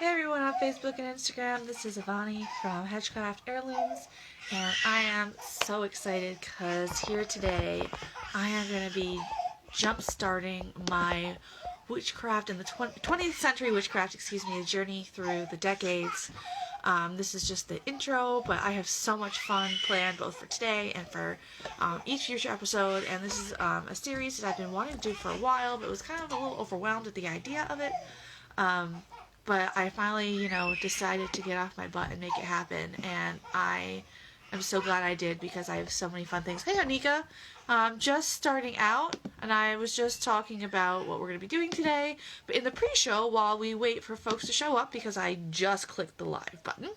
Hey everyone on Facebook and Instagram, this is Ivani from Witchcraft Heirlooms, and I am so excited because here today I am going to be jump-starting my witchcraft in the 20th century witchcraft, a journey through the decades. This is just the intro, but I have so much fun planned both for today and for each future episode, and this is a series that I've been wanting to do for a while, but was kind of a little overwhelmed with the idea of it. But I finally, decided to get off my butt and make it happen, and I am so glad I did because I have so many fun things. Hey, Anika! Just starting out, and I was just talking about what we're going to be doing today, but in the pre-show, while we wait for folks to show up, because I just clicked the live button,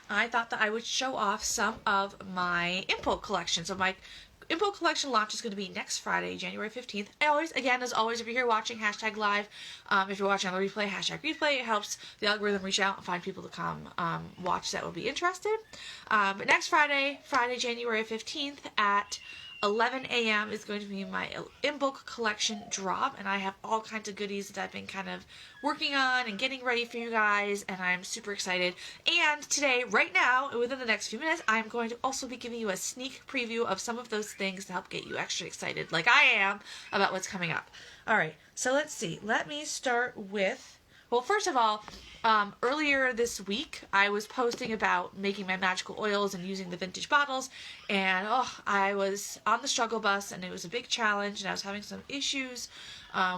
I thought that I would show off some of my Impo collection. So my Impo collection launch is going to be next Friday, January 15th. As always, if you're here watching, #live. If you're watching on the replay, #replay. It helps the algorithm reach out and find people to come watch that will be interested. But next Friday, January 15th at 11 a.m. is going to be my in-bulk collection drop, and I have all kinds of goodies that I've been kind of working on and getting ready for you guys, and I'm super excited. And today, right now, within the next few minutes, I'm going to also be giving you a sneak preview of some of those things to help get you extra excited, like I am, about what's coming up. Alright, so let's see. Let me start with... Well, first of all, earlier this week, I was posting about making my magical oils and using the vintage bottles, and I was on the struggle bus, and it was a big challenge, and I was having some issues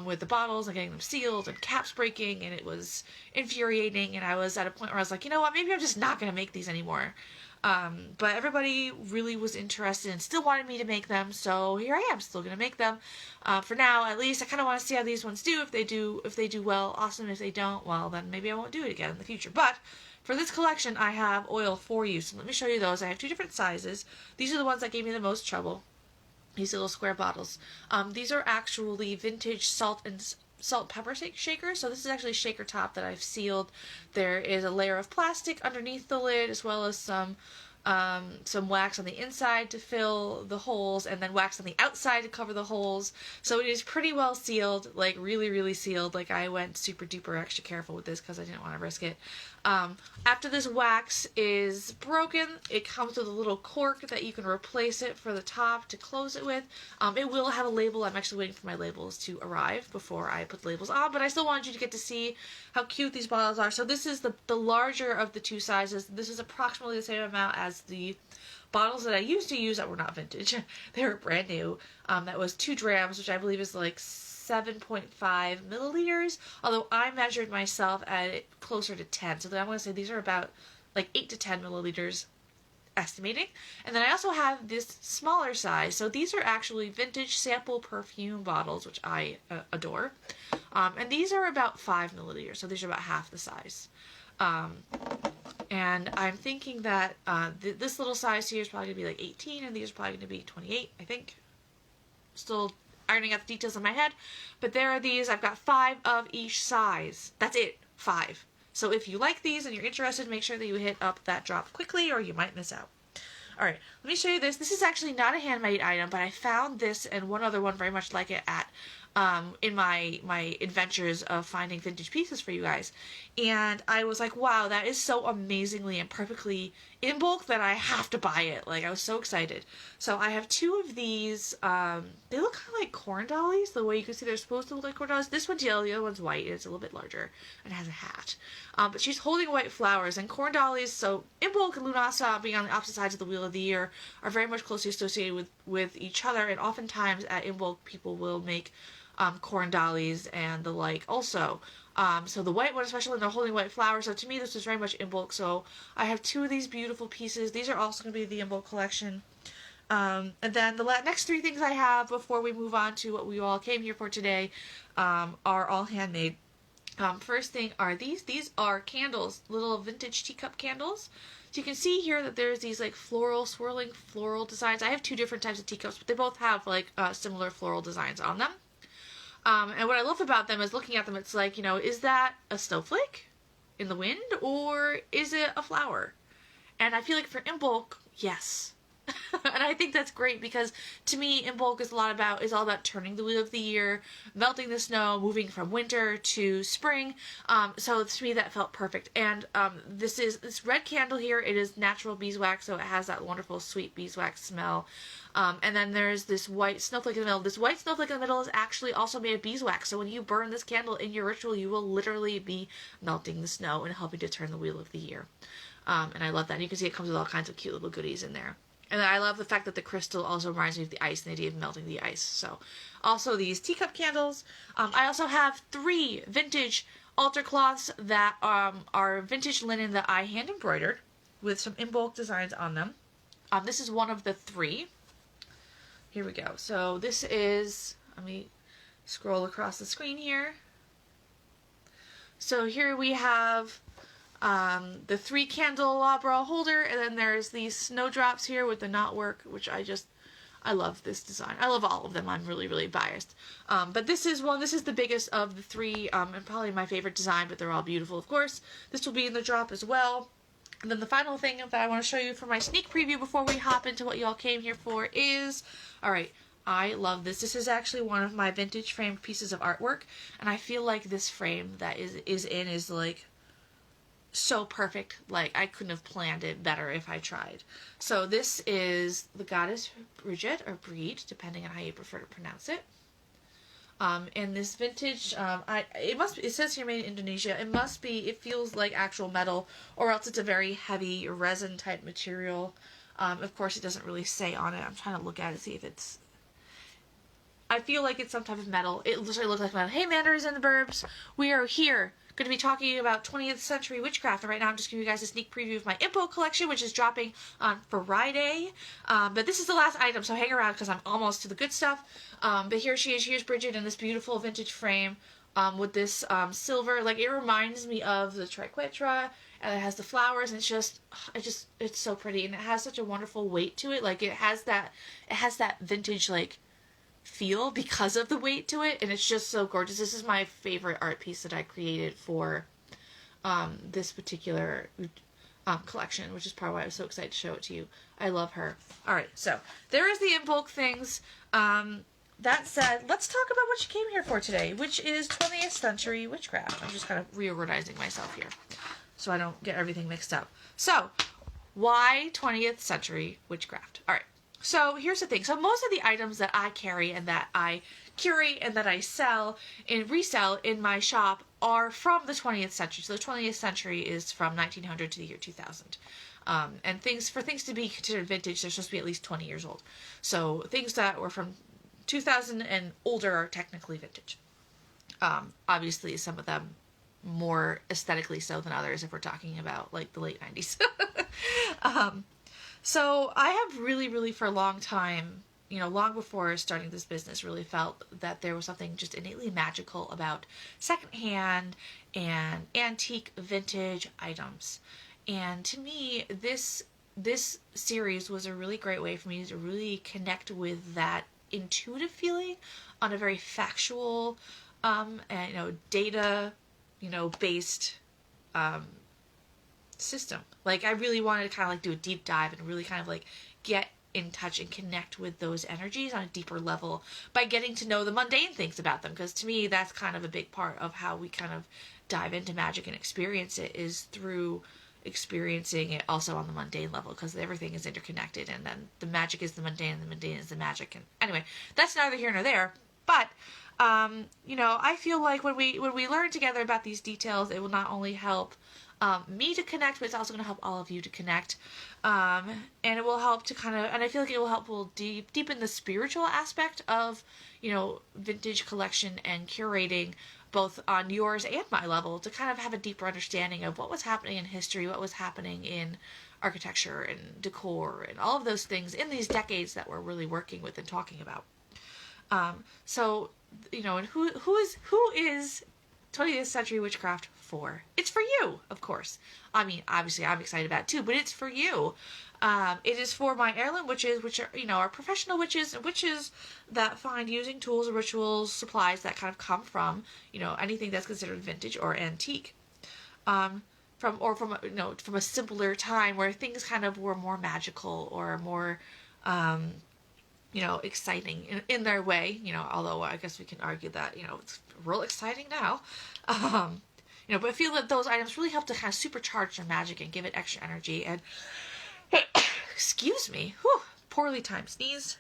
with the bottles and getting them sealed and caps breaking, and it was infuriating, and I was at a point where I was like, you know what, maybe I'm just not going to make these anymore. But everybody really was interested and still wanted me to make them, so here I am, still going to make them. For now, at least, I kind of want to see how these ones do. If they do well, awesome. If they don't, well, then maybe I won't do it again in the future. But for this collection, I have oil for you, so let me show you those. I have two different sizes. These are the ones that gave me the most trouble. These little square bottles. These are actually vintage salt pepper shaker. So this is actually a shaker top that I've sealed. There is a layer of plastic underneath the lid, as well as some wax on the inside to fill the holes, and then wax on the outside to cover the holes. So it is pretty well sealed, like really, really sealed. Like I went super duper extra careful with this because I didn't want to risk it. After this wax is broken, it comes with a little cork that you can replace it for the top to close it with. It will have a label. I'm actually waiting for my labels to arrive before I put the labels on, but I still wanted you to get to see how cute these bottles are. So this is the larger of the two sizes. This is approximately the same amount as the bottles that I used to use that were not vintage. They were brand new. That was 2 drams, which I believe is like 7.5 milliliters, although I measured myself at it closer to 10, so then I'm going to say these are about like 8 to 10 milliliters estimating. And then I also have this smaller size, so these are actually vintage sample perfume bottles, which I adore, and these are about 5 milliliters, so these are about half the size. And I'm thinking that this little size here is probably going to be like 18, and these are probably going to be 28, I think. Still ironing out the details in my head, but there are these. I've got 5 of each size. That's it, 5. So if you like these and you're interested, make sure that you hit up that drop quickly or you might miss out. Alright, let me show you this. This is actually not a handmade item, but I found this and one other one very much like it at in my adventures of finding vintage pieces for you guys. And I was like, wow, that is so amazingly and perfectly in bulk that I have to buy it. Like, I was so excited. So I have 2 of these. They look kind of like corn dollies, the way you can see they're supposed to look like corn dollies. This one's yellow, the other one's white, and it's a little bit larger, and has a hat. But she's holding white flowers, and corn dollies, so in bulk and Lunasa, being on the opposite sides of the Wheel of the Year, are very much closely associated with each other, and oftentimes at in bulk people will make corn dollies and the like also. So the white one, especially when they're holding white flowers, so to me this is very much in bulk. So I have 2 of these beautiful pieces. These are also going to be the in bulk collection. And then the next 3 things I have before we move on to what we all came here for today are all handmade. First thing are these. These are candles, little vintage teacup candles. So you can see here that there's these like swirling floral designs. I have 2 different types of teacups, but they both have like similar floral designs on them. And what I love about them is looking at them, it's like, is that a snowflake in the wind, or is it a flower? And I feel like for in bulk, yes, And I think that's great because to me, in bulk is all about turning the wheel of the year, melting the snow, moving from winter to spring. So to me, that felt perfect. And this red candle here. It is natural beeswax, so it has that wonderful sweet beeswax smell. And then there's this white snowflake in the middle. This white snowflake in the middle is actually also made of beeswax. So when you burn this candle in your ritual, you will literally be melting the snow and helping to turn the wheel of the year. And I love that. And you can see it comes with all kinds of cute little goodies in there. And I love the fact that the crystal also reminds me of the ice and the idea of melting the ice. So also these teacup candles. I also have 3 vintage altar cloths that are vintage linen that I hand embroidered with some in bulk designs on them. This is one of the 3. Here we go. So this is, let me scroll across the screen here. So here we have the 3 candelabra holder, and then there's these snowdrops here with the knotwork, which I love this design. I love all of them. I'm really, really biased. But this is the biggest of the 3, and probably my favorite design, but they're all beautiful, of course. This will be in the drop as well. And then the final thing that I want to show you for my sneak preview before we hop into what you all came here for is, alright, I love this. This is actually one of my vintage framed pieces of artwork, and I feel like this frame that is like so perfect. Like, I couldn't have planned it better if I tried. So this is the goddess Bridget, or Breed, depending on how you prefer to pronounce it. And this vintage, it says here made in Indonesia. It feels like actual metal, or else it's a very heavy resin type material. Of course, it doesn't really say on it. I'm trying to look at it, see if it's, I feel like it's some type of metal. It literally looks like metal. Hey, Manders and the Burbs, we are here, going to be talking about 20th century witchcraft, and right now I'm just giving you guys a sneak preview of my info collection, which is dropping on Friday. But this is the last item, so hang around because I'm almost to the good stuff. But here she is. Here's Bridget in this beautiful vintage frame with this silver. Like, it reminds me of the triquetra, and it has the flowers, and it's so pretty, and it has such a wonderful weight to it. Like, it has that vintage, like, feel because of the weight to it, and it's just so gorgeous. This is my favorite art piece that I created for this particular collection, which is probably why I was so excited to show it to you. I love her. Alright, so there is the in bulk things. That said, let's talk about what you came here for today, which is 20th century witchcraft. I'm just kind of reorganizing myself here so I don't get everything mixed up. So, why 20th century witchcraft? Alright. So here's the thing. So most of the items that I carry and that I curate and that I sell and resell in my shop are from the 20th century. So the 20th century is from 1900 to the year 2000. And for things to be considered vintage, they're supposed to be at least 20 years old. So things that were from 2000 and older are technically vintage. Obviously, some of them more aesthetically so than others if we're talking about like the late 90s. So I have really, really for a long time, long before starting this business, really felt that there was something just innately magical about secondhand and antique vintage items. And to me, this series was a really great way for me to really connect with that intuitive feeling on a very factual, and, data, based, system. Like, I really wanted to kind of like do a deep dive and really kind of like get in touch and connect with those energies on a deeper level by getting to know the mundane things about them, because to me that's kind of a big part of how we kind of dive into magic and experience it, is through experiencing it also on the mundane level, because everything is interconnected, and then the magic is the mundane and the mundane is the magic. And anyway, that's neither here nor there, but I feel like when we learn together about these details, it will not only help me to connect, but it's also going to help all of you to connect. And it will help to and I feel like it will deepen the spiritual aspect of, vintage collection and curating, both on yours and my level, to kind of have a deeper understanding of what was happening in history, what was happening in architecture and decor and all of those things in these decades that we're really working with and talking about. And who is 20th century witchcraft for? It's for you, of course. I mean, obviously I'm excited about it too, but it's for you. It is for my heirloom witches, which are, are professional witches and witches that find using tools, rituals, supplies that kind of come from, anything that's considered vintage or antique. from a simpler time where things kind of were more magical or more exciting in their way, although I guess we can argue that, it's real exciting now. But I feel that those items really help to kind of supercharge their magic and give it extra energy. And excuse me, whew, poorly timed sneeze.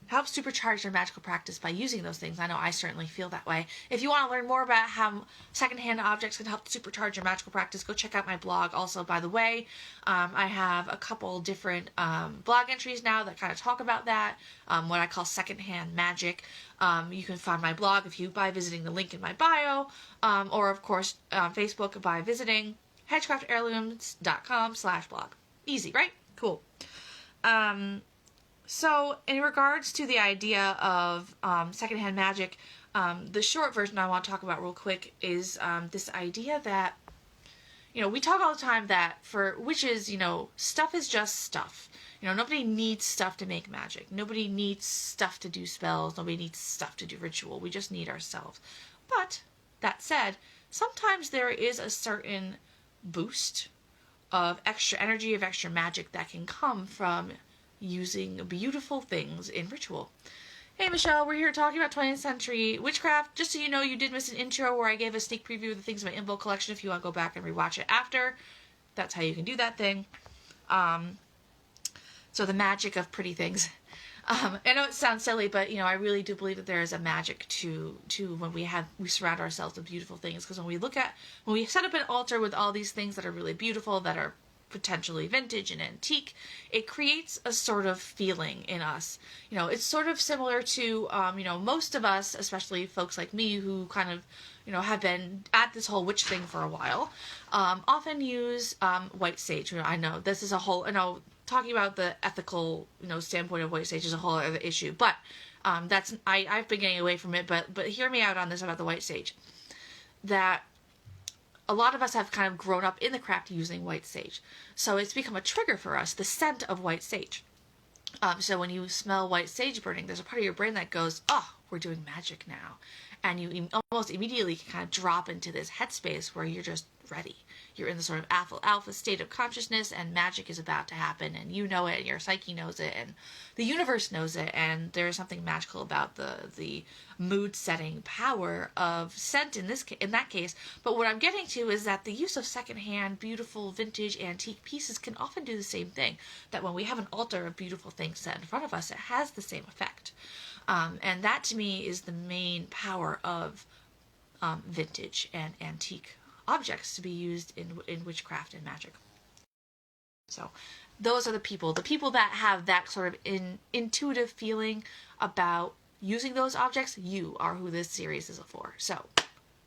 Help supercharge their magical practice by using those things. I know I certainly feel that way. If you want to learn more about how secondhand objects can help to supercharge your magical practice, go check out my blog. Also, by the way, I have a couple different blog entries now that kind of talk about that, what I call secondhand magic. You can find my blog by visiting the link in my bio, or of course on Facebook by visiting hedgecraftheirlooms.com/blog. Easy, right? Cool. So, in regards to the idea of secondhand magic, the short version I want to talk about real quick is this idea that, we talk all the time that for witches, stuff is just stuff. Nobody needs stuff to make magic. Nobody needs stuff to do spells. Nobody needs stuff to do ritual. We just need ourselves. But, that said, sometimes there is a certain boost of extra energy, of extra magic that can come from using beautiful things in ritual. Hey Michelle, we're here talking about 20th century witchcraft. Just so you know, you did miss an intro where I gave a sneak preview of the things in my info collection. If you want to go back and rewatch it after, that's how you can do that thing. So the magic of pretty things. I know it sounds silly, but I really do believe that there is a magic to when we surround ourselves with beautiful things. Because when we set up an altar with all these things that are really beautiful, that are potentially vintage and antique, it creates a sort of feeling in us. It's sort of similar to, most of us, especially folks like me who kind of, have been at this whole witch thing for a while, often use white sage. I know this is talking about the ethical, standpoint of white sage is a whole other issue, but I've been getting away from it, but hear me out on this about the white sage. That a lot of us have kind of grown up in the craft using white sage. So it's become a trigger for us, the scent of white sage. So when you smell white sage burning, there's a part of your brain that goes, oh, we're doing magic now. And you almost immediately can kind of drop into this headspace where you're just ready. You're in the sort of alpha state of consciousness, and magic is about to happen, and you know it, and your psyche knows it, and the universe knows it, and there's something magical about the mood-setting power of scent in that case. But what I'm getting to is that the use of secondhand, beautiful, vintage, antique pieces can often do the same thing. That when we have an altar of beautiful things set in front of us, it has the same effect. And that to me is the main power of vintage and antique objects to be used in witchcraft and magic. So those are the people that have that sort of intuitive feeling about using those objects. You are who this series is for. So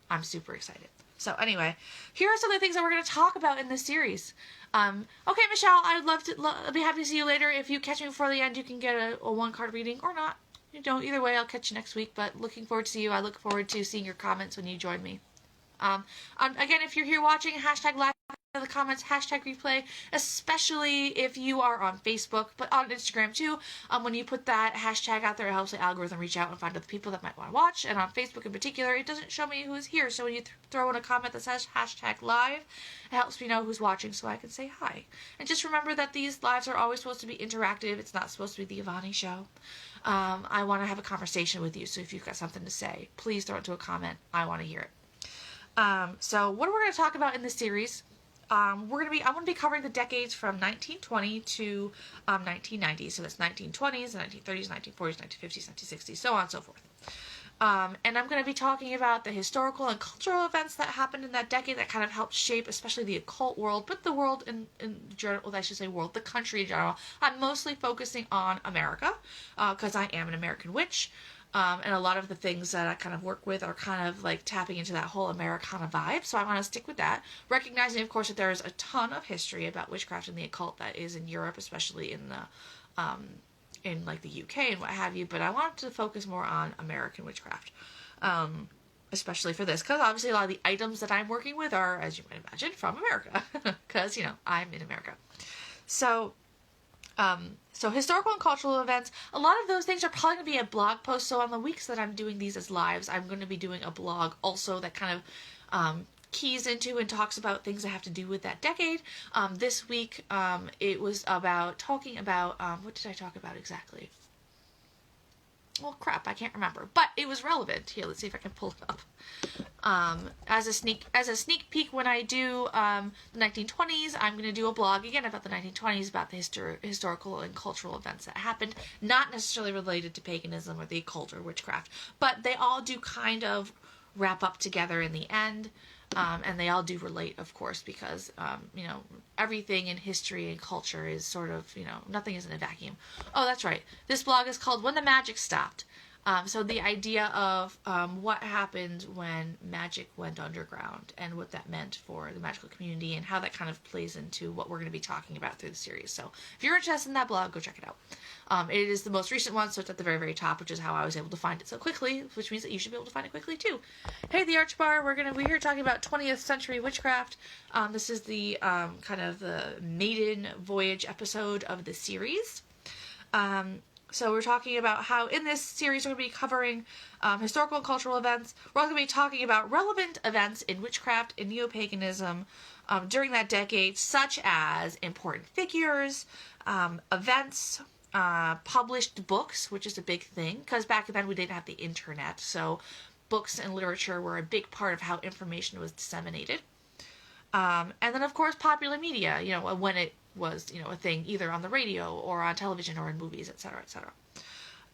I'm super excited. So anyway, here are some of the things that we're going to talk about in this series. Okay, Michelle, I'd be happy to see you later. If you catch me before the end, you can get a one-card reading or not. Either way, I'll catch you next week, but looking forward to see you. I look forward to seeing your comments when you join me. Again, if you're here watching, hashtag live in the comments, hashtag replay, especially if you are on Facebook, but on Instagram too. When you put that hashtag out there, it helps the algorithm reach out and find other people that might want to watch. And on Facebook in particular, it doesn't show me who's here. So when you throw in a comment that says hashtag live, it helps me know who's watching so I can say hi. And just remember that these lives are always supposed to be interactive. It's not supposed to be the Ivani show. I want to have a conversation with you. So if you've got something to say, please throw it into a comment. I want to hear it. So what are we going to talk about in this series? I'm going to be covering the decades from 1920 to 1990. So that's 1920s, 1930s, 1940s, 1950s, 1960s, so on and so forth. And I'm going to be talking about the historical and cultural events that happened in that decade that kind of helped shape especially the occult world, but the world in general, well, I should say world, the country in general. I'm mostly focusing on America, because I am an American witch. And a lot of the things that I kind of work with are kind of like tapping into that whole Americana vibe. So I want to stick with that, recognizing, of course, that there is a ton of history about witchcraft and the occult that is in Europe, especially in like the UK and what have you. But I want to focus more on American witchcraft, especially for this, because obviously a lot of the items that I'm working with are, as you might imagine, from America, because, I'm in America. So historical and cultural events, a lot of those things are probably going to be a blog post. So on the weeks that I'm doing these as lives, I'm going to be doing a blog also that kind of keys into and talks about things that have to do with that decade. This week, it was about talking about, what did I talk about exactly? Well, crap, I can't remember, but it was relevant. Here, let's see if I can pull it up. As a sneak peek, when I do the 1920s, I'm going to do a blog again about the 1920s, about the historical and cultural events that happened, not necessarily related to paganism or the occult or witchcraft, but they all do kind of wrap up together in the end. And they all do relate, of course, because, everything in history and culture is sort of, nothing is in a vacuum. Oh, that's right. This blog is called When the Magic Stopped. So the idea of what happened when magic went underground and what that meant for the magical community and how that kind of plays into what we're going to be talking about through the series. So if you're interested in that blog, go check it out. It is the most recent one, so it's at the very, very top, which is how I was able to find it so quickly, which means that you should be able to find it quickly too. Hey, the Arch Bar, we're here talking about 20th century witchcraft. This is the kind of the maiden voyage episode of the series. So we're talking about how in this series we're going to be covering historical and cultural events. We're also going to be talking about relevant events in witchcraft and neo-paganism during that decade, such as important figures, events, published books, which is a big thing, because back then we didn't have the internet, so books and literature were a big part of how information was disseminated. And then, of course, popular media, when it was, a thing either on the radio or on television or in movies, etc., etc.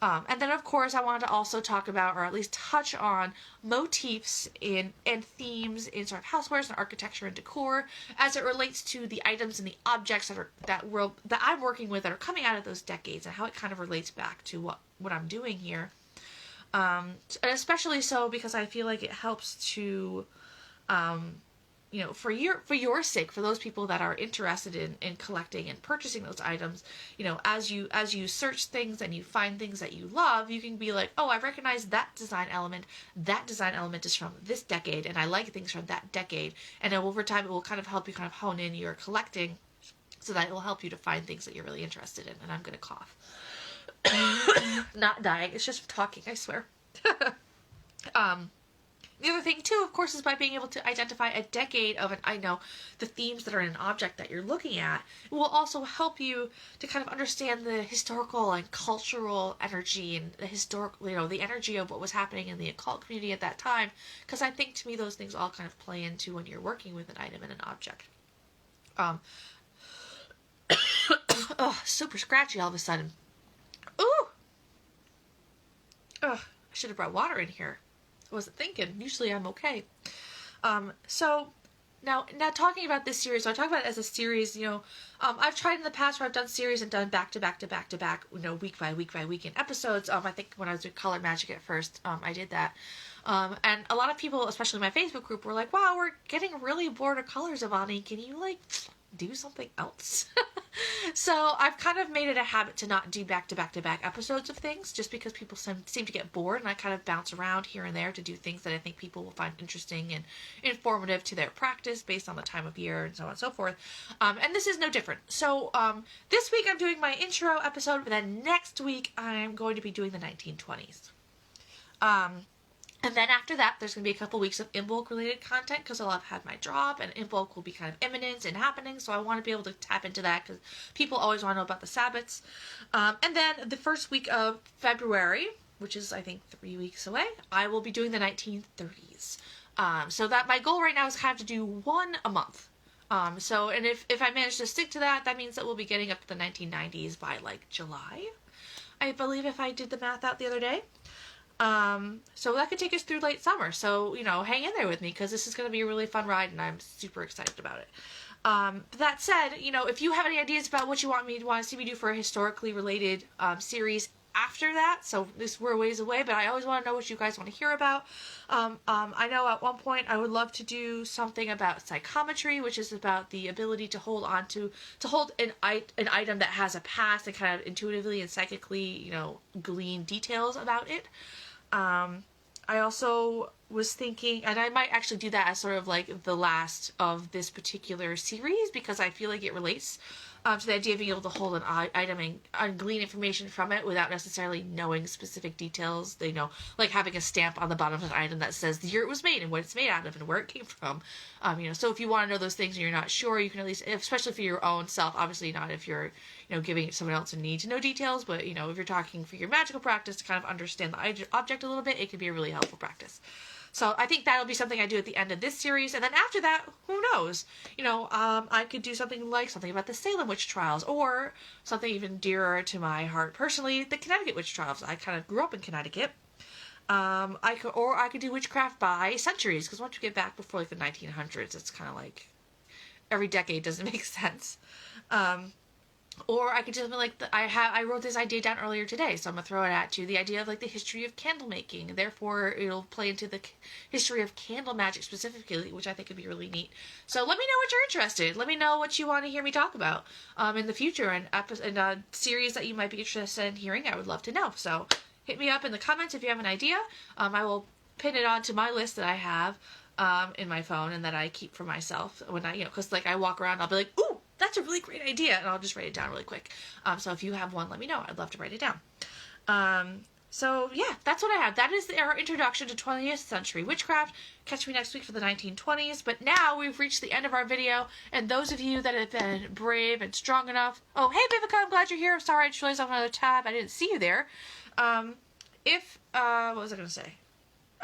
And then, of course, I wanted to also talk about, or at least touch on, motifs and themes in sort of housewares and architecture and decor as it relates to the items and the objects that I'm working with that are coming out of those decades and how it kind of relates back to what I'm doing here. And especially so because I feel like it helps to, for your sake, for those people that are interested in collecting and purchasing those items, as you search things and you find things that you love, you can be like, oh, I recognize that design element. That design element is from this decade, and I like things from that decade. And over time, it will kind of help you kind of hone in your collecting, so that it will help you to find things that you're really interested in. And I'm gonna cough. Not dying. It's just talking. I swear. The other thing, too, of course, is by being able to identify a decade of the themes that are in an object that you're looking at. It will also help you to kind of understand the historical and cultural energy and the energy of what was happening in the occult community at that time. Because I think, to me, those things all kind of play into when you're working with an item and an object. Oh, super scratchy all of a sudden. Ooh! Ugh, I should have brought water in here. I wasn't thinking. Usually I'm okay. So now talking about this series, so I talk about it as a series, I've tried in the past where I've done series and done back to back, week by week in episodes. I think when I was doing Color Magic at first, I did that. And a lot of people, especially my Facebook group, were like, wow, we're getting really bored of colors, Ivani. Can you, do something else? So I've kind of made it a habit to not do back-to-back episodes of things, just because people seem to get bored, and I kind of bounce around here and there to do things that I think people will find interesting and informative to their practice based on the time of year and so on and so forth. And this is no different. So this week I'm doing my intro episode, but then next week I'm going to be doing the 1920s. And then after that, there's going to be a couple weeks of in-bulk related content because I'll have had my drop, and in-bulk will be kind of imminent and happening, so I want to be able to tap into that because people always want to know about the Sabbats. And then the first week of February, which is, I think, 3 weeks away, I will be doing the 1930s. So that my goal right now is kind of to do one a month. And if I manage to stick to that, that means that we'll be getting up to the 1990s by, July, I believe, if I did the math out the other day. So that could take us through late summer. So, hang in there with me because this is going to be a really fun ride and I'm super excited about it. That said, if you have any ideas about what you want to see me do for a historically related series after that, so we're a ways away, but I always want to know what you guys want to hear about. I know at one point I would love to do something about psychometry, which is about the ability to hold an item that has a past and kind of intuitively and psychically, glean details about it. I also was thinking, and I might actually do that as sort of the last of this particular series because I feel like it relates So the idea of being able to hold an item and glean information from it without necessarily knowing specific details, like having a stamp on the bottom of an item that says the year it was made and what it's made out of and where it came from. So if you want to know those things and you're not sure, you can at least, especially for your own self, obviously not if you're, giving someone else a need to know details, but, if you're talking for your magical practice to kind of understand the object a little bit, it can be a really helpful practice. So I think that'll be something I do at the end of this series. And then after that, who knows? I could do something about the Salem witch trials, or something even dearer to my heart personally, the Connecticut witch trials. I kind of grew up in Connecticut. I could do witchcraft by centuries, because once you get back before like the 1900s, it's kind of like every decade doesn't make sense. Or I could do something like I wrote this idea down earlier today, so I'm gonna throw it at you. The idea of like the history of candle making, and therefore it'll play into the history of candle magic specifically, which I think would be really neat. So let me know what you're interested. Let me know what you want to hear me talk about in the future, and series that you might be interested in hearing. I would love to know. So hit me up in the comments if you have an idea. I will pin it onto my list that I have in my phone and that I keep for myself when because like I walk around, I'll be like, ooh, that's a really great idea, and I'll just write it down really quick. So if you have one, let me know. I'd love to write it down. So yeah, that's what I have. That is our introduction to 20th century witchcraft. Catch me next week for the 1920s. But now we've reached the end of our video, and those of you that have been brave and strong enough. Oh, hey, Vivica, I'm glad you're here. I'm sorry, I just realized I'm on another tab. I didn't see you there. What was I going to say?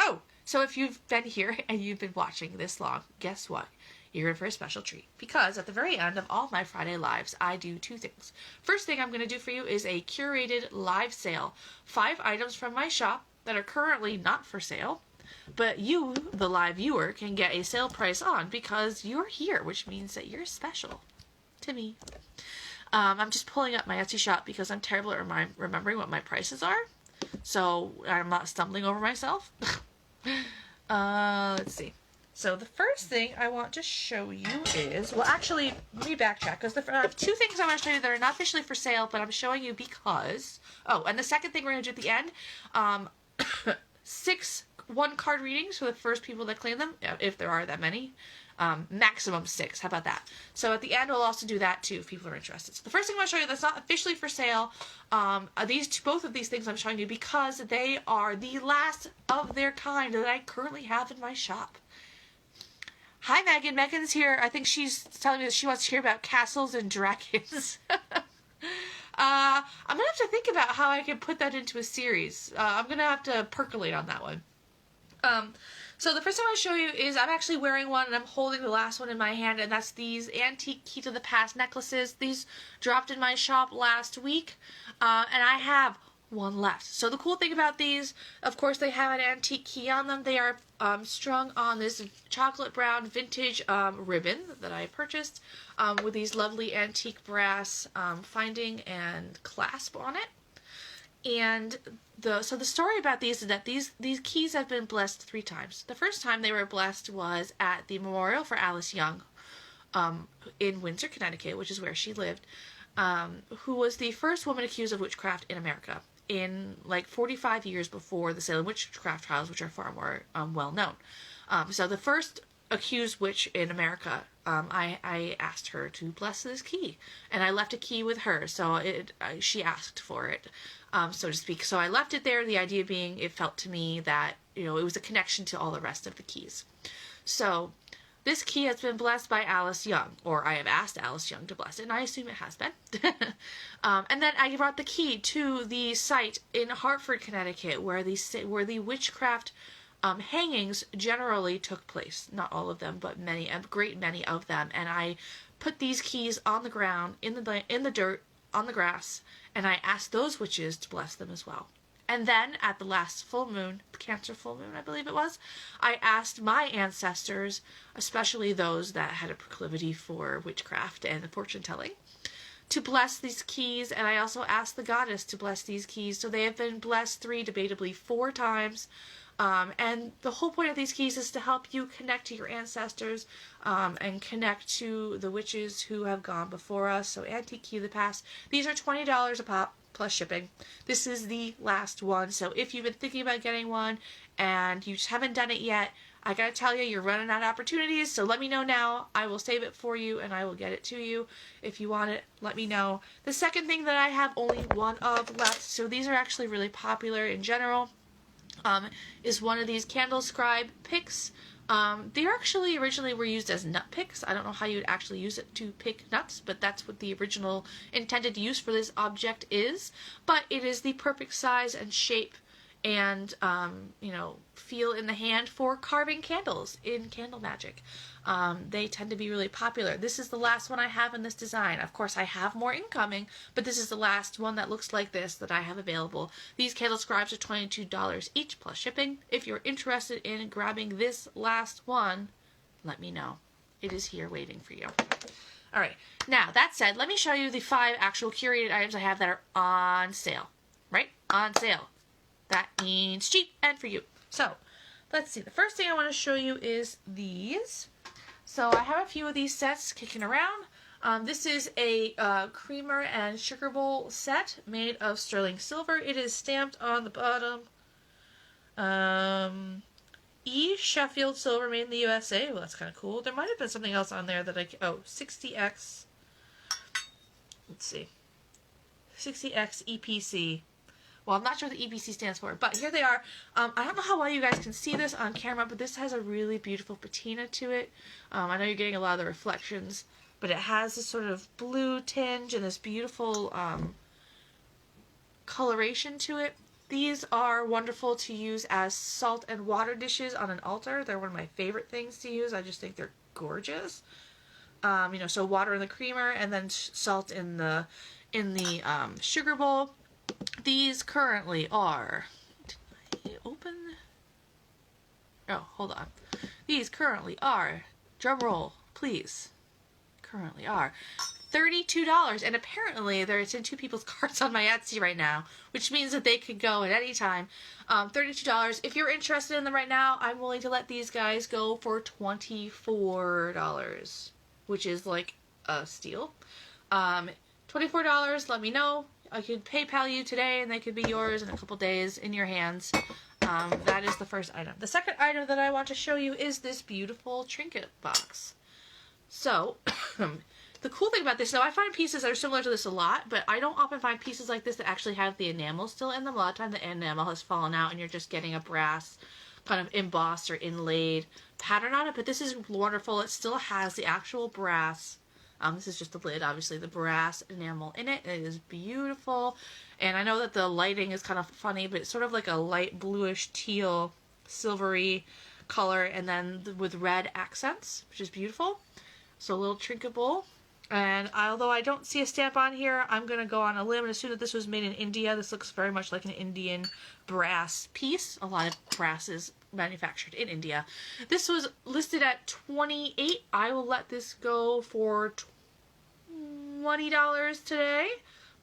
Oh, so if you've been here and you've been watching this long, guess what? You're in for a special treat, because at the very end of all my Friday lives, I do two things. First thing I'm going to do for you is a curated live sale. 5 items from my shop that are currently not for sale, but you, the live viewer, can get a sale price on because you're here, which means that you're special to me. I'm just pulling up my Etsy shop because I'm terrible at remembering what my prices are, so I'm not stumbling over myself. Let's see. So the first thing I want to show you is, well, actually, let me backtrack, because I have 2 things I want to show you that are not officially for sale, but I'm showing you because, and the second thing we're going to do at the end, 6 1-card readings for the first people that claim them, if there are that many. Maximum 6, how about that? So at the end, we'll also do that too, if people are interested. So the first thing I'm going to show you that's not officially for sale, both of these things I'm showing you because they are the last of their kind that I currently have in my shop. Hi, Megan. Megan's here. I think she's telling me that she wants to hear about castles and dragons. I'm going to have to think about how I can put that into a series. I'm going to have to percolate on that one. So the first thing I want to show you is I'm actually wearing one, and I'm holding the last one in my hand, and that's these antique Key to the Past necklaces. These dropped in my shop last week, and I have one left. So the cool thing about these, of course, they have an antique key on them. They are strung on this chocolate brown vintage ribbon that I purchased with these lovely antique brass finding and clasp on it. And the story about these is that these keys have been blessed 3 times. The first time they were blessed was at the memorial for Alice Young in Windsor, Connecticut, which is where she lived, who was the first woman accused of witchcraft in America in like 45 years before the Salem witchcraft trials, which are far more well known. So the first accused witch in America, I asked her to bless this key, and I left a key with her, so she asked for it, so to speak. So I left it there, the idea being it felt to me that, it was a connection to all the rest of the keys. So this key has been blessed by Alice Young, or I have asked Alice Young to bless it, and I assume it has been. And then I brought the key to the site in Hartford, Connecticut, where the witchcraft hangings generally took place. Not all of them, but a great many of them. And I put these keys on the ground, in the dirt, on the grass, and I asked those witches to bless them as well. And then, at the last full moon, Cancer full moon, I believe it was, I asked my ancestors, especially those that had a proclivity for witchcraft and fortune-telling, to bless these keys, and I also asked the goddess to bless these keys. So they have been blessed 3, debatably 4 times. And the whole point of these keys is to help you connect to your ancestors and connect to the witches who have gone before us. So Antique Key of the Past. These are $20 a pop plus shipping. This is the last one. So if you've been thinking about getting one and you just haven't done it yet, I gotta tell you, you're running out of opportunities, so let me know now. I will save it for you, and I will get it to you. If you want it, let me know. The second thing that I have only one of left, so these are actually really popular in general, is one of these Candle Scribe picks. They actually originally were used as nut picks. I don't know how you'd actually use it to pick nuts, but that's what the original intended use for this object is. But it is the perfect size and shape and, feel in the hand for carving candles in candle magic. They tend to be really popular. This is the last one I have in this design. Of course, I have more incoming, but this is the last one that looks like this that I have available. These Candle Scribes are $22 each plus shipping. If you're interested in grabbing this last one, let me know. It is here waiting for you. All right. Now, that said, let me show you the 5 actual curated items I have that are on sale. Right? On sale. That means cheap and for you. So, let's see. The first thing I want to show you is these. So, I have a few of these sets kicking around. This is a creamer and sugar bowl set made of sterling silver. It is stamped on the bottom. E. Sheffield Silver, made in the USA. Well, that's kind of cool. There might have been something else on there that 60X. Let's see. 60X EPC. Well, I'm not sure what the EPC stands for, but here they are. I don't know how well you guys can see this on camera, but this has a really beautiful patina to it. I know you're getting a lot of the reflections, but it has this sort of blue tinge and this beautiful coloration to it. These are wonderful to use as salt and water dishes on an altar. They're one of my favorite things to use. I just think they're gorgeous. So water in the creamer and then salt in the sugar bowl. These currently are, did I open? Oh, hold on. These currently are, drum roll, please, currently are $32, and apparently it's in 2 people's carts on my Etsy right now, which means that they could go at any time. $32. If you're interested in them right now, I'm willing to let these guys go for $24, which is like a steal. $24, let me know. I could PayPal you today, and they could be yours in a couple days in your hands. That is the first item. The second item that I want to show you is this beautiful trinket box. So, the cool thing about this, now I find pieces that are similar to this a lot, but I don't often find pieces like this that actually have the enamel still in them. A lot of time the enamel has fallen out, and you're just getting a brass kind of embossed or inlaid pattern on it, but this is wonderful. It still has the actual brass. This is just the lid, obviously, the brass enamel in it. It is beautiful. And I know that the lighting is kind of funny, but it's sort of like a light bluish teal, silvery color, and then with red accents, which is beautiful. So a little trinket bowl. And although I don't see a stamp on here, I'm going to go on a limb and assume that this was made in India. This looks very much like an Indian brass piece. A lot of brass is manufactured in India. This was listed at $28. I will let this go for $20 today,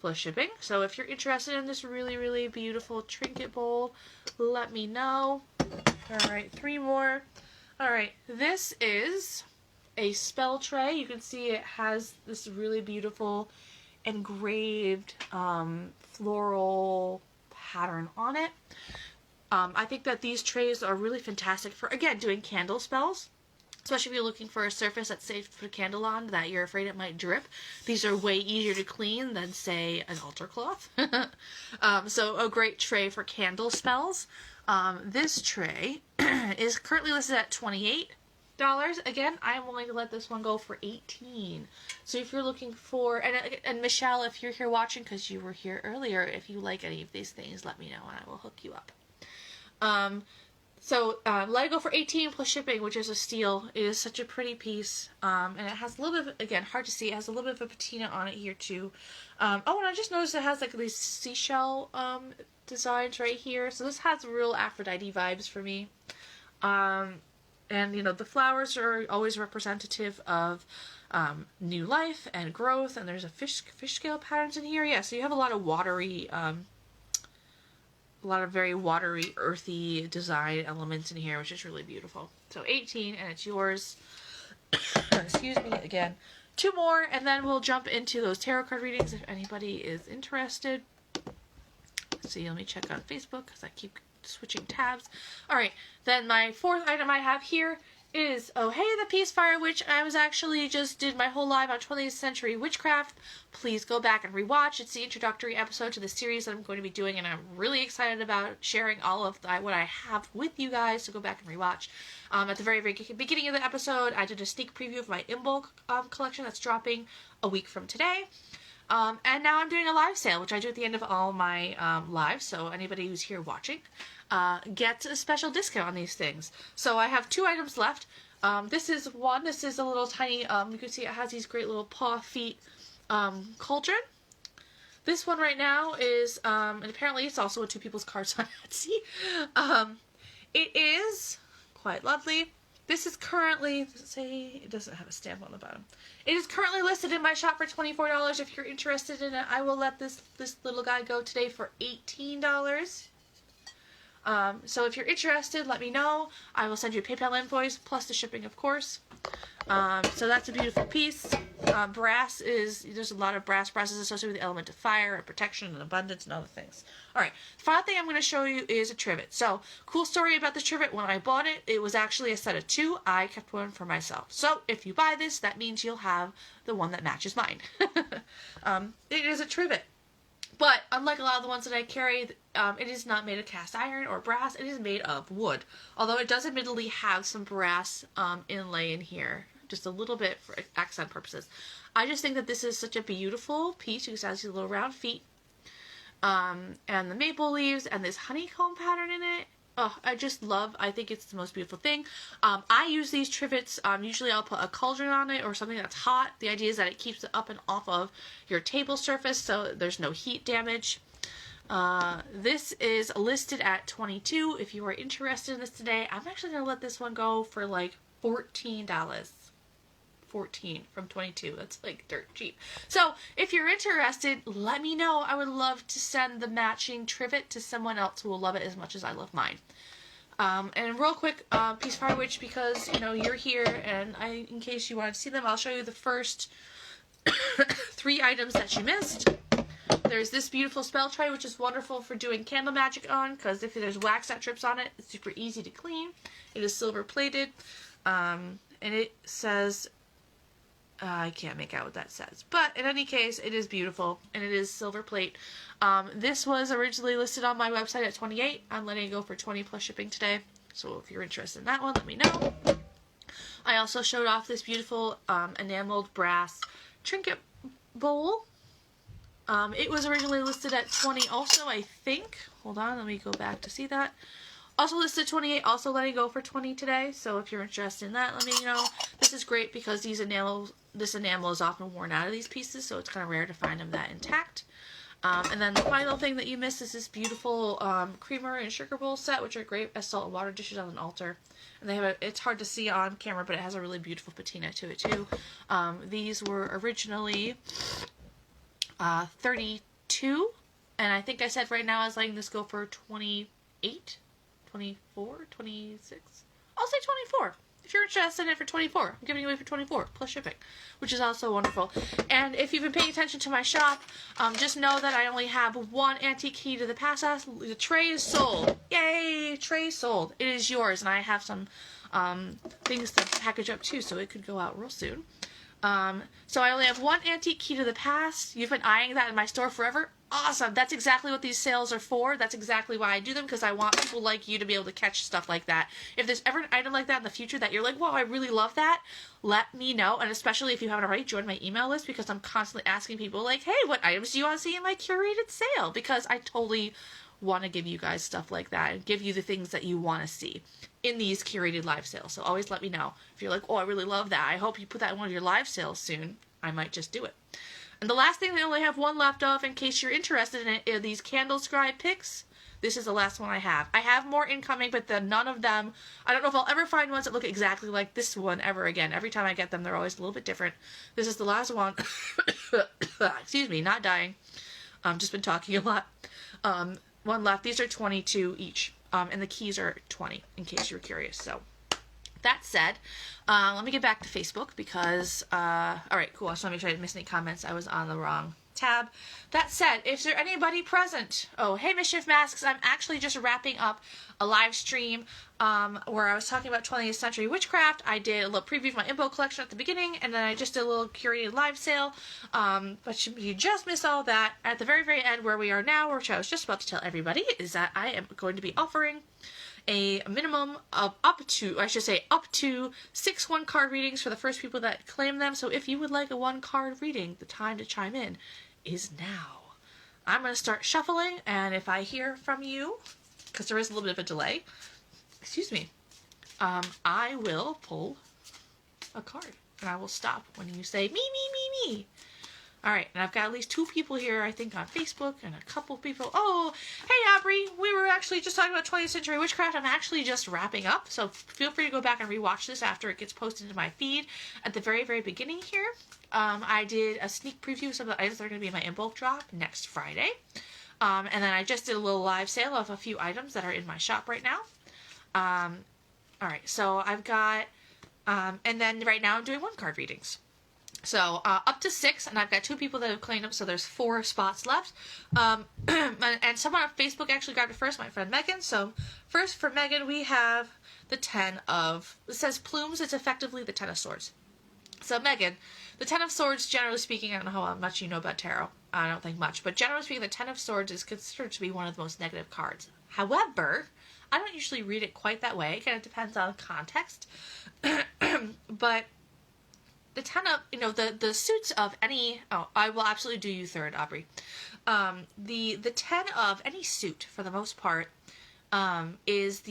plus shipping. So if you're interested in this really, really beautiful trinket bowl, let me know. Alright, 3 more. Alright, this is a spell tray. You can see it has this really beautiful engraved floral pattern on it. I think that these trays are really fantastic for, again, doing candle spells. Especially if you're looking for a surface that's safe to put a candle on that you're afraid it might drip. These are way easier to clean than, say, an altar cloth. So a great tray for candle spells. This tray is currently listed at $28. Again, I'm willing to let this one go for $18. So if you're looking for, and Michelle, if you're here watching because you were here earlier, if you like any of these things, let me know and I will hook you up. Let it go for $18 plus shipping, which is a steal. It is such a pretty piece. And it has a little bit of, again, hard to see, it has a little bit of a patina on it here too. And I just noticed it has like these seashell designs right here. So this has real Aphrodite vibes for me. And the flowers are always representative of new life and growth. And there's a fish scale patterns in here. Yeah, so you have a lot of watery a lot of very watery, earthy design elements in here, which is really beautiful. So $18, and it's yours. Excuse me again. 2 more, and then we'll jump into those tarot card readings if anybody is interested. Let's see, let me check on Facebook, because I keep switching tabs. Alright, then my fourth item I have here is Oh Hey the Peace Fire, which I was actually just did my whole live on 20th Century Witchcraft. Please go back and rewatch. It's the introductory episode to the series that I'm going to be doing, and I'm really excited about sharing all of what I have with you guys, so go back and rewatch. At the very, very beginning of the episode, I did a sneak preview of my Imbolc collection that's dropping a week from today. And now I'm doing a live sale, which I do at the end of all my lives, so anybody who's here watching gets a special discount on these things. So I have 2 items left. This is one. This is a little tiny, you can see it has these great little paw feet cauldron. This one right now is, and apparently it's also in 2 people's cards on Etsy. It is quite lovely. This is currently, does it say, it doesn't have a stamp on the bottom. It is currently listed in my shop for $24. If you're interested in it, I will let this little guy go today for $18. So if you're interested, let me know. I will send you a PayPal invoice, plus the shipping, of course. So that's a beautiful piece. Brass there's a lot of brass. Brass is associated with the element of fire and protection and abundance and other things. Alright, the final thing I'm going to show you is a trivet. So, cool story about this trivet. When I bought it, it was actually a set of 2. I kept one for myself. So, if you buy this, that means you'll have the one that matches mine. It is a trivet. But, unlike a lot of the ones that I carry, it is not made of cast iron or brass. It is made of wood. Although it does admittedly have some brass inlay in here. Just a little bit for accent purposes. I just think that this is such a beautiful piece. You can see these little round feet. And the maple leaves and this honeycomb pattern in it. Oh, I think it's the most beautiful thing. I use these trivets, usually I'll put a cauldron on it or something that's hot. The idea is that it keeps it up and off of your table surface so there's no heat damage. This is listed at $22. If you are interested in this today, I'm actually going to let this one go for like $14. 14 from 22. That's like dirt cheap. So if you're interested, let me know. I would love to send the matching trivet to someone else who will love it as much as I love mine. And real quick, Peace Fire Witch, because you're here, and in case you want to see them, I'll show you the first 3 items that you missed. There's this beautiful spell tray, which is wonderful for doing candle magic on, because if there's wax that drips on it, it's super easy to clean. It is silver plated, and it says, I can't make out what that says, but in any case, it is beautiful, and it is silver plate. This was originally listed on my website at $28. I'm letting it go for $20 plus shipping today, so if you're interested in that one, let me know. I also showed off this beautiful enameled brass trinket bowl. It was originally listed at $20 also, I think. Hold on, let me go back to see that. Also listed at $28, also letting go for $20 today, so if you're interested in that, let me know. This is great because this enamel is often worn out of these pieces, so it's kind of rare to find them that intact. And then the final thing that you missed is this beautiful creamer and sugar bowl set, which are great as salt and water dishes on an altar. And they have it's hard to see on camera, but it has a really beautiful patina to it too. These were originally $32, and I think I said right now I was letting this go for $28. 24, 26. I'll say 24. If you're interested in it for 24, I'm giving it away for 24 plus shipping, which is also wonderful. And if you've been paying attention to my shop, just know that I only have 1 antique key to the past. The tray is sold. Yay! Tray sold. It is yours, and I have some things to package up too, so it could go out real soon. So I only have 1 antique key to the past. You've been eyeing that in my store forever. Awesome. That's exactly what these sales are for. That's exactly why I do them, because I want people like you to be able to catch stuff like that. If there's ever an item like that in the future that you're like, wow, I really love that, let me know. And especially if you haven't already, join my email list, because I'm constantly asking people like, hey, what items do you want to see in my curated sale? Because I totally want to give you guys stuff like that and give you the things that you want to see in these curated live sales. So always let me know. If you're like, oh, I really love that, I hope you put that in one of your live sales soon, I might just do it. And the last thing, I only have 1 left of, in case you're interested in it, are these candle scribe picks. This is the last one I have. I have more incoming, but none of them, I don't know if I'll ever find ones that look exactly like this one ever again. Every time I get them, they're always a little bit different. This is the last one. Excuse me, not dying. Just been talking a lot. 1 left. These are 22 each. And the keys are 20, in case you're curious. So, that said, let me get back to Facebook because, alright, cool. I just want to make sure I didn't miss any comments. I was on the wrong tab. That said, if there anybody present, oh, hey Mischief Masks, I'm actually just wrapping up a live stream where I was talking about 20th century witchcraft. I did a little preview of my info collection at the beginning, and then I just did a little curated live sale. But you just missed all that. At the very, very end where we are now, which I was just about to tell everybody, is that I am going to be offering a minimum of up to 6 one-card readings for the first people that claim them. So if you would like a one-card reading, the time to chime in is now. I'm going to start shuffling, and if I hear from you, because there is a little bit of a delay, excuse me, I will pull a card, and I will stop when you say me, me, me, me. Alright, and I've got at least 2 people here, I think, on Facebook, and a couple people. Oh, hey Aubrey, we were actually just talking about 20th century witchcraft. I'm actually just wrapping up, so feel free to go back and rewatch this after it gets posted into my feed. At the very, very beginning here, I did a sneak preview of some of the items that are going to be in my in bulk drop next Friday. And then I just did a little live sale of a few items that are in my shop right now. Alright, so I've got, and then right now I'm doing 1-card readings. So, up to 6, and I've got 2 people that have claimed them, so there's 4 spots left. And someone on Facebook actually grabbed it first, my friend Megan. So, first for Megan, we have the 10 of, it says plumes, it's effectively the 10 of swords. So, Megan, the 10 of swords, generally speaking, I don't know how much you know about tarot. I don't think much, but generally speaking, the 10 of swords is considered to be one of the most negative cards. However, I don't usually read it quite that way. Again, it depends on context. But the 10 of, the suits of any, I will absolutely do you third, Aubrey. The 10 of any suit, for the most part, is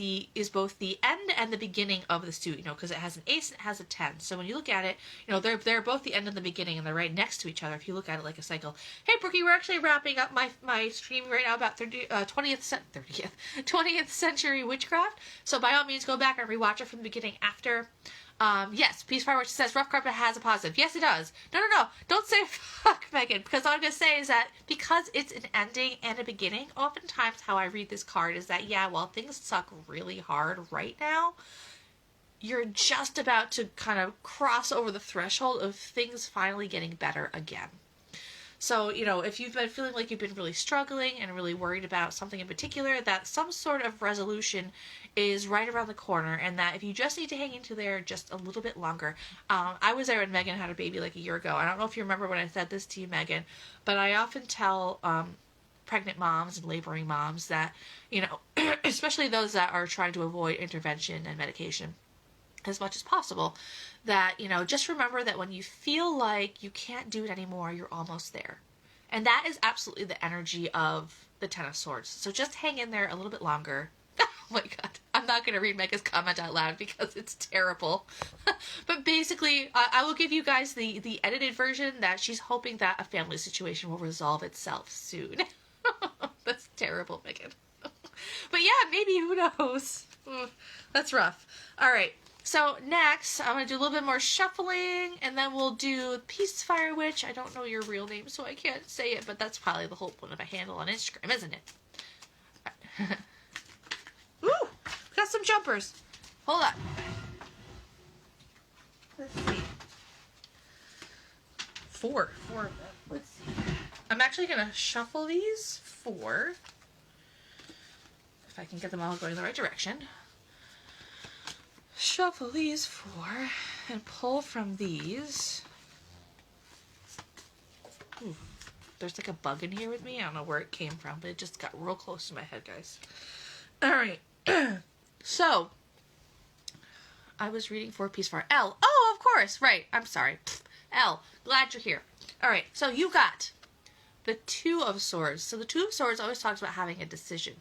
both the end and the beginning of the suit, because it has an ace and it has a 10. So when you look at it, they're both the end and the beginning, and they're right next to each other if you look at it like a cycle. Hey, Brookie, we're actually wrapping up my stream right now about 20th century witchcraft. So by all means, go back and rewatch it from the beginning after. Yes, Peace Fireworks says Rough Carpet has a positive. Yes, it does. No. Don't say fuck, Megan, because all I'm going to say is that because it's an ending and a beginning, oftentimes how I read this card is that, yeah, while things suck really hard right now, you're just about to kind of cross over the threshold of things finally getting better again. So, if you've been feeling like you've been really struggling and really worried about something in particular, that some sort of resolution is right around the corner, and that if you just need to hang into there just a little bit longer. I was there when Megan had a baby like a year ago. I don't know if you remember when I said this to you, Megan, but I often tell pregnant moms and laboring moms that, especially those that are trying to avoid intervention and medication as much as possible, that, just remember that when you feel like you can't do it anymore, you're almost there. And that is absolutely the energy of the 10 of Swords. So just hang in there a little bit longer. Oh my god, I'm not going to read Mega's comment out loud because it's terrible. But basically, I will give you guys the edited version that she's hoping that a family situation will resolve itself soon. That's terrible, Megan. But yeah, maybe, who knows? That's rough. Alright. So next, I'm going to do a little bit more shuffling, and then we'll do Peace Fire Witch. I don't know your real name, so I can't say it, but that's probably the whole point of a handle on Instagram, isn't it? Right. Ooh! Got some jumpers. Hold on. Let's see. 4 of them. Let's see. I'm actually going to shuffle these 4. If I can get them all going the right direction. Shuffle these 4 and pull from these. Ooh, there's like a bug in here with me. I don't know where it came from, but it just got real close to my head, guys. Alright. So, I was reading for Peace Fire. L. Oh, of course. Right. I'm sorry. L. Glad you're here. Alright. So, you got the 2 of Swords. So, the 2 of Swords always talks about having a decision.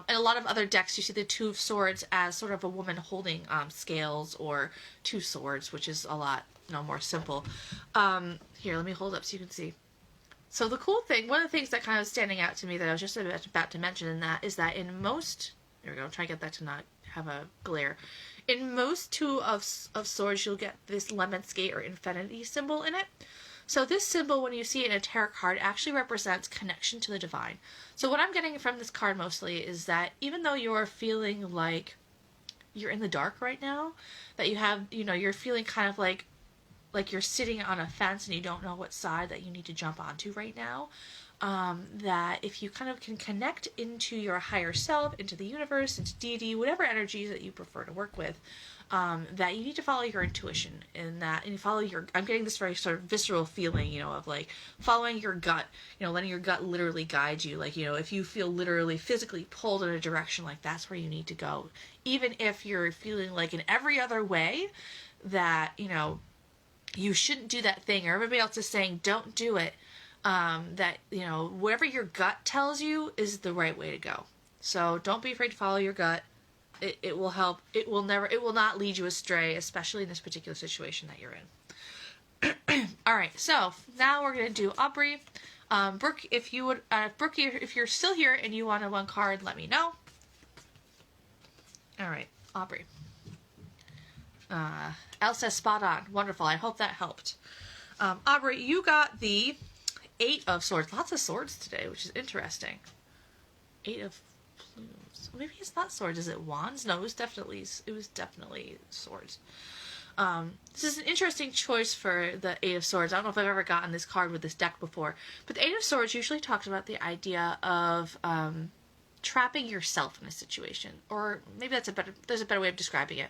In a lot of other decks, you see the 2 of Swords as sort of a woman holding scales or 2 swords, which is a lot more simple. Here, let me hold up so you can see. So the cool thing, one of the things that kind of standing out to me that I was just about to mention in that is that in most, there we go, try to get that to not have a glare. In most 2 of Swords, you'll get this lemon skate or infinity symbol in it. So this symbol, when you see it in a tarot card, actually represents connection to the divine. So what I'm getting from this card mostly is that even though you're feeling like you're in the dark right now, that you have, you're feeling kind of like like you're sitting on a fence and you don't know what side that you need to jump onto right now, that if you kind of can connect into your higher self, into the universe, into deity, whatever energies that you prefer to work with, that you need to follow your intuition, and you follow your, I'm getting this very sort of visceral feeling, you know, of like following your gut, you know, letting your gut literally guide you. Like, you know, if you feel literally physically pulled in a direction, like that's where you need to go. Even if you're feeling like in every other way that, you know, you shouldn't do that thing, or everybody else is saying don't do it, that, you know, whatever your gut tells you is the right way to go. So don't be afraid to follow your gut. It will help. It will not lead you astray, especially in this particular situation that you're in. All right, so now we're going to do Aubrey. Brooke, if you would, Brooke, if you're still here and you want a one card, let me know. All right, Aubrey. Elle says spot on. Wonderful. I hope that helped. Aubrey, you got the 8 of Swords. Lots of swords today, which is interesting. 8 of Plumes. Maybe it's not swords. Is it wands? No, it was definitely swords. This is an interesting choice for the 8 of Swords. I don't know if I've ever gotten this card with this deck before, but the 8 of Swords usually talks about the idea of trapping yourself in a situation, or maybe there's a better way of describing it.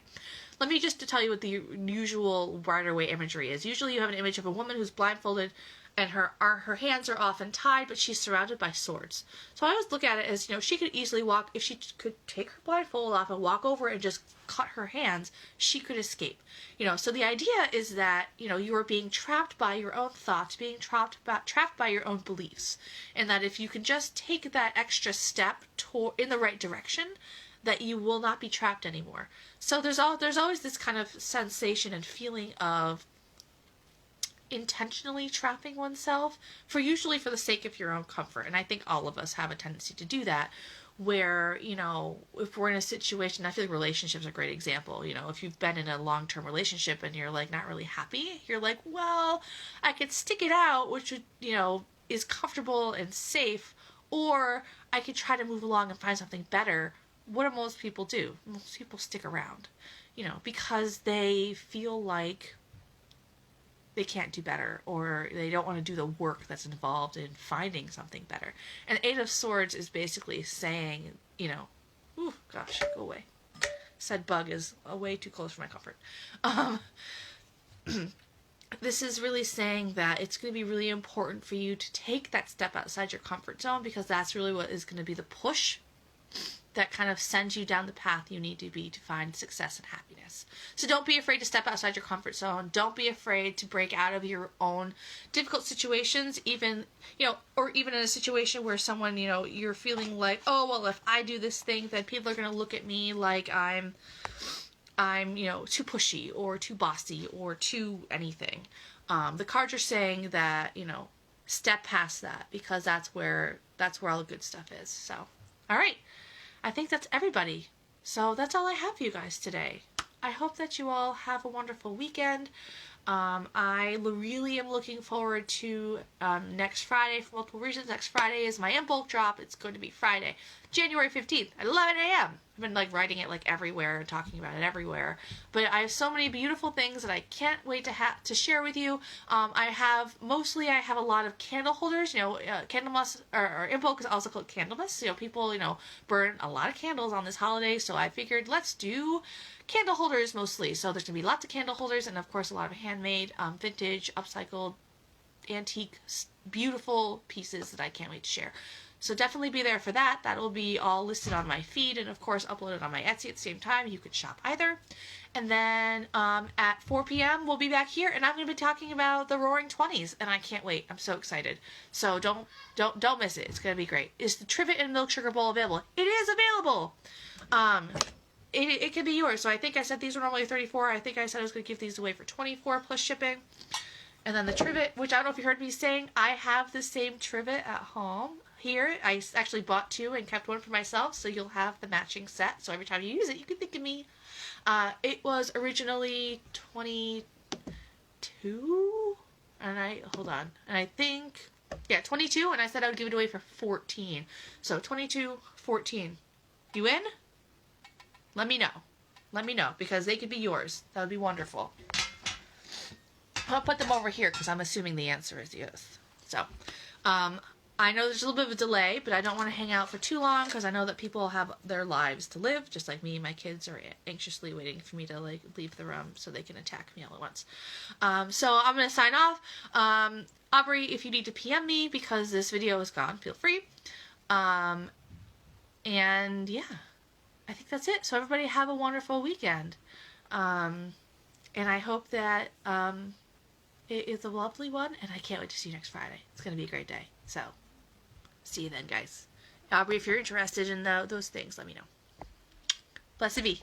Let me just tell you what the usual Rider Waite imagery is. Usually you have an image of a woman who's blindfolded and her hands are often tied, but she's surrounded by swords. So I always look at it as, you know, she could easily walk, if she could take her blindfold off and walk over and just cut her hands, she could escape. You know, so the idea is that, you know, you are being trapped by your own thoughts, being trapped by your own beliefs, and that if you can just take that extra step in the right direction, that you will not be trapped anymore. So there's always this kind of sensation and feeling of intentionally trapping oneself, usually for the sake of your own comfort. And I think all of us have a tendency to do that, where, you know, if we're in a situation, I feel like relationships are a great example. You know, if you've been in a long-term relationship and you're like not really happy, you're like, well, I could stick it out, which would, you know, is comfortable and safe, or I could try to move along and find something better. What do most people do? Most people stick around, you know, because they feel like they can't do better, or they don't want to do the work that's involved in finding something better. And 8 of Swords is basically saying, you know, ooh, gosh, go away. Said bug is way too close for my comfort. This is really saying that it's going to be really important for you to take that step outside your comfort zone, because that's really what is going to be the push that kind of sends you down the path you need to be to find success and happiness. So don't be afraid to step outside your comfort zone. Don't be afraid to break out of your own difficult situations, even, you know, or even in a situation where someone, you know, you're feeling like, oh, well, if I do this thing, then people are going to look at me like I'm, you know, too pushy or too bossy or too anything. The cards are saying that, you know, step past that, because that's where all the good stuff is. So, all right. I think that's everybody. So that's all I have for you guys today. I hope that you all have a wonderful weekend. I really am looking forward to next Friday for multiple reasons. Next Friday is my in-bulk drop. It's going to be Friday, January 15th at 11 a.m. I've been like writing it like everywhere and talking about it everywhere. But I have so many beautiful things that I can't wait to share with you. I have a lot of candle holders. You know, Candlemas or in-bulk is also called Candlemas. You know, people, you know, burn a lot of candles on this holiday, so I figured let's do candle holders mostly. So there's gonna be lots of candle holders, and of course a lot of handmade, vintage, upcycled, antique, beautiful pieces that I can't wait to share. So definitely be there for that. That will be all listed on my feed, and of course uploaded on my Etsy at the same time. You could shop either. And then at 4 p.m. we'll be back here, and I'm going to be talking about the Roaring 20s, and I can't wait. I'm so excited. So don't miss it. It's going to be great. Is the Trivet and Milk Sugar Bowl available? It is available. It can be yours. So I think I said these were normally $34. I think I said I was going to give these away for $24 plus shipping. And then the trivet, which I don't know if you heard me saying, I have the same trivet at home here. I actually bought 2 and kept 1 for myself, so you'll have the matching set. So every time you use it, you can think of me. It was originally $22, and I think, yeah, $22, and I said I would give it away for $14. So $22, $14. You in? Let me know. Let me know, because they could be yours. That would be wonderful. I'll put them over here because I'm assuming the answer is yes. So, I know there's a little bit of a delay, but I don't want to hang out for too long because I know that people have their lives to live, just like me. My kids are anxiously waiting for me to leave the room so they can attack me all at once. So I'm going to sign off. Aubrey, if you need to PM me because this video is gone, feel free. And yeah, I think that's it. So everybody have a wonderful weekend. And I hope that it is a lovely one, and I can't wait to see you next Friday. It's going to be a great day. So, see you then, guys. Aubrey, if you're interested in those things, let me know. Blessed be.